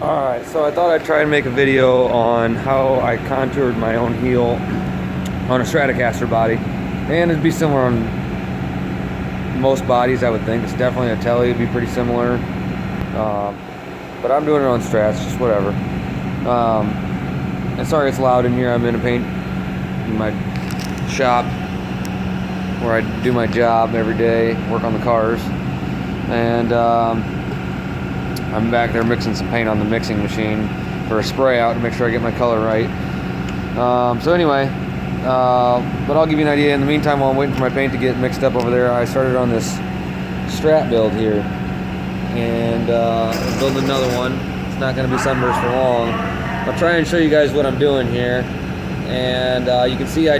Alright, so I thought I'd try and make a video on how I contoured my own heel on a Stratocaster body. And it'd be similar on most bodies, I would think. It's definitely a Tele, it'd be pretty similar. But I'm doing it on Strats, just whatever. And sorry it's loud in here. I'm in a paint in my shop where I do my job every day, work on the cars. And I'm back there mixing some paint on the mixing machine for a spray out to make sure I get my color right. So anyway, but I'll give you an idea. In the meantime, while I'm waiting for my paint to get mixed up over there, I started on this Strat build here. And building another one. It's not going to be Sunburst for long. I'll try and show you guys what I'm doing here. And you can see I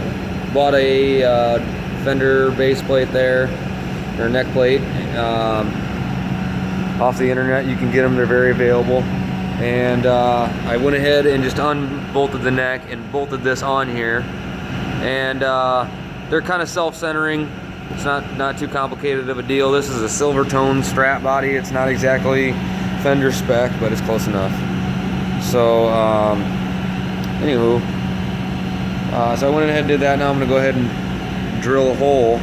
bought a Fender base plate there, or neck plate. Off the internet, you can get them, they're very available. And I went ahead and just unbolted the neck and bolted this on here. And they're kind of self-centering. It's not too complicated of a deal. This is a silver tone Strat body. It's not exactly Fender spec, but it's close enough. So anywho, so I went ahead and did that. Now I'm gonna go ahead and drill a hole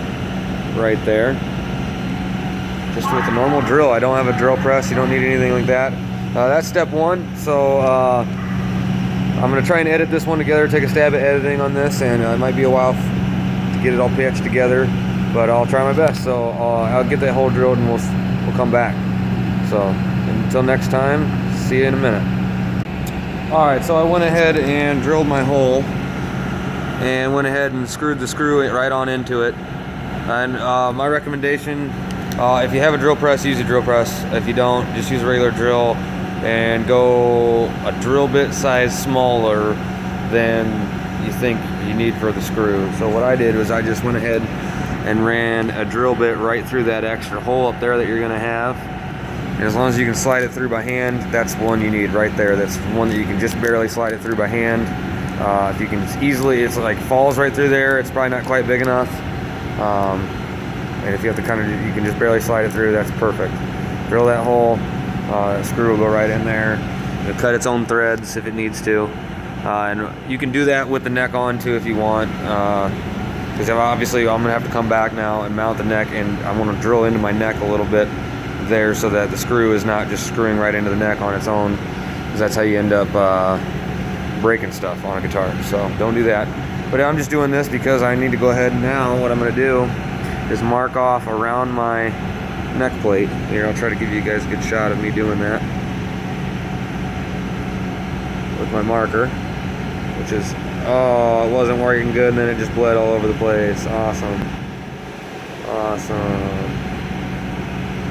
right there, just with a normal drill. I don't have a drill press. You don't need anything like that. That's step one. So I'm gonna try and edit this one together, take a stab at editing on this, and it might be a while to get it all patched together, but I'll try my best. So I'll get that hole drilled and we'll come back. So until next time, see you in a minute. All right, so I went ahead and drilled my hole and went ahead and screwed the screw right on into it. And my recommendation, if you have a drill press, use a drill press. If you don't, just use a regular drill and go a drill bit size smaller than you think you need for the screw. So what I did was I just went ahead and ran a drill bit right through that extra hole up there that you're gonna have. And as long as you can slide it through by hand, that's one you need right there. That's one that you can just barely slide it through by hand. If you can easily, it's like falls right through there, it's probably not quite big enough. And if you have to you can just barely slide it through, that's perfect. Drill that hole, that screw will go right in there. It'll cut its own threads if it needs to. And you can do that with the neck on too if you want. Because obviously I'm gonna have to come back now and mount the neck, and I want to drill into my neck a little bit there so that the screw is not just screwing right into the neck on its own, because that's how you end up breaking stuff on a guitar. So don't do that. But I'm just doing this because I need to go ahead now. What I'm gonna do is mark off around my neck plate. Here, I'll try to give you guys a good shot of me doing that with my marker, which is, oh, it wasn't working good, and then it just bled all over the place. Awesome.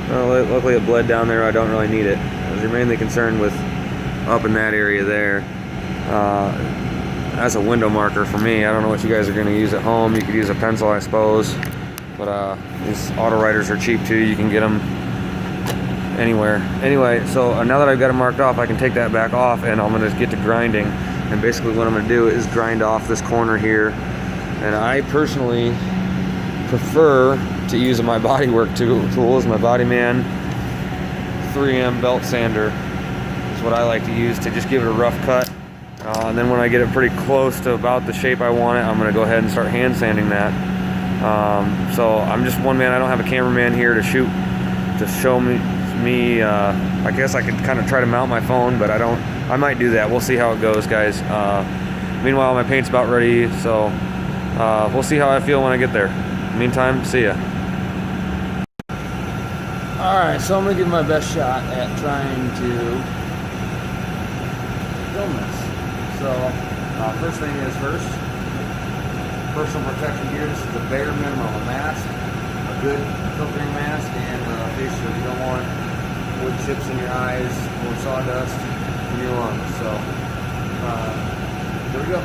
Well, luckily it bled down there. I don't really need it. I was mainly concerned with up in that area there. That's a window marker for me. I don't know what you guys are going to use at home. You could use a pencil, I suppose. But these auto writers are cheap too. You can get them anywhere. Anyway, so now that I've got it marked off, I can take that back off, and I'm going to get to grinding. And basically what I'm going to do is grind off this corner here. And I personally prefer to use my bodywork tools. My Bodyman 3M belt sander is what I like to use to just give it a rough cut. And then when I get it pretty close to about the shape I want it, I'm going to go ahead and start hand sanding that. So I'm just one man. I don't have a cameraman here to shoot, to show me. I guess I could kind of try to mount my phone, but I might do that. We'll see how it goes, guys. Meanwhile, my paint's about ready, so we'll see how I feel when I get there. Meantime, see ya. Alright, so I'm going to give my best shot at trying to film this. So, first thing is first, personal protection gear. This is the bare minimum. A mask, a good filtering mask, and a face shield. You don't want wood chips in your eyes or sawdust in your lungs. So, here we go.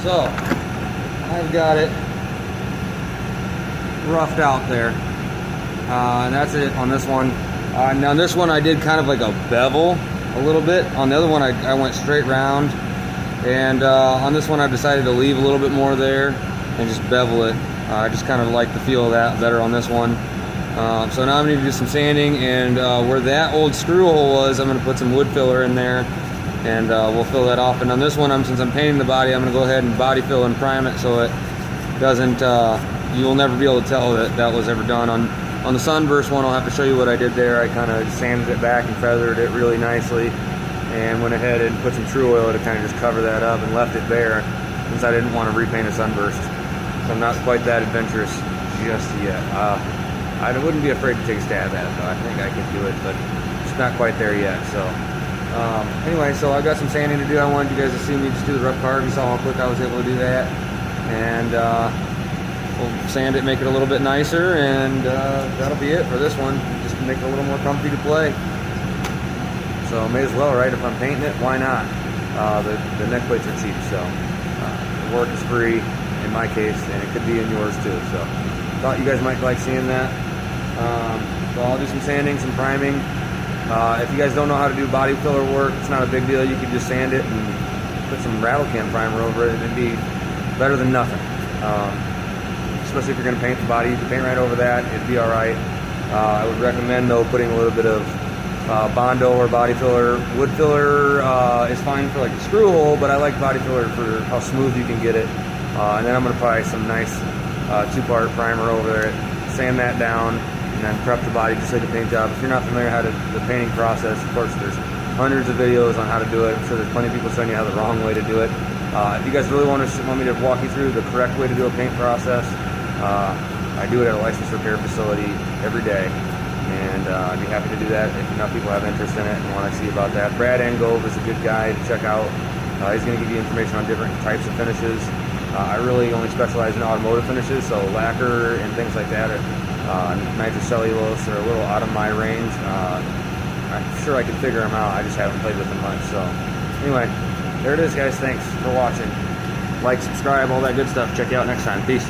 So, I've got it roughed out there. And that's it on this one. Now this one I did kind of like a bevel a little bit. On the other one I went straight round. And on this one I've decided to leave a little bit more there and just bevel it. I just kind of like the feel of that better on this one. So now I'm going to do some sanding, and where that old screw hole was, I'm going to put some wood filler in there, and we'll fill that off. And on this one, since I'm painting the body, I'm going to go ahead and body fill and prime it so it doesn't, you will never be able to tell that that was ever done. On the Sunburst one, I'll have to show you what I did there. I kind of sanded it back and feathered it really nicely, and went ahead and put some True Oil to kind of just cover that up and left it bare, since I didn't want to repaint a Sunburst. So I'm not quite that adventurous just yet. I wouldn't be afraid to take a stab at it though. I think I could do it, but it's not quite there yet. So anyway, so I've got some sanding to do. I wanted you guys to see me just do the rough part. You saw how quick I was able to do that. And we'll sand it, make it a little bit nicer, and that'll be it for this one. Just to make it a little more comfy to play. So may as well, right? If I'm painting it, why not? The neck plates are cheap, so the work is free in my case, and it could be in yours too. So thought you guys might like seeing that. So I'll do some sanding, some priming. If you guys don't know how to do body filler work, it's not a big deal. You can just sand it and put some rattle can primer over it, and it'd be better than nothing. Especially if you're going to paint the body, you can paint right over that. It'd be all right. I would recommend though putting a little bit of Bondo or body filler. Wood filler is fine for like a screw hole, but I like body filler for how smooth you can get it. And then I'm going to apply some nice two-part primer over it, sand that down, and then prep the body just like a paint job. If you're not familiar how to the painting process, of course there's hundreds of videos on how to do it. I'm sure there's plenty of people showing you how the wrong way to do it. If you guys really want me to walk you through the correct way to do a paint process, I do it at a licensed repair facility every day, and I'd be happy to do that if enough people have interest in it and want to see about that. Brad Engove is a good guy to check out. He's going to give you information on different types of finishes. I really only specialize in automotive finishes, so lacquer and things like that, nitrocellulose are a little out of my range. I'm sure I can figure them out, I just haven't played with them much. So anyway, there it is guys, thanks for watching. Like, subscribe, all that good stuff. Check you out next time. Peace.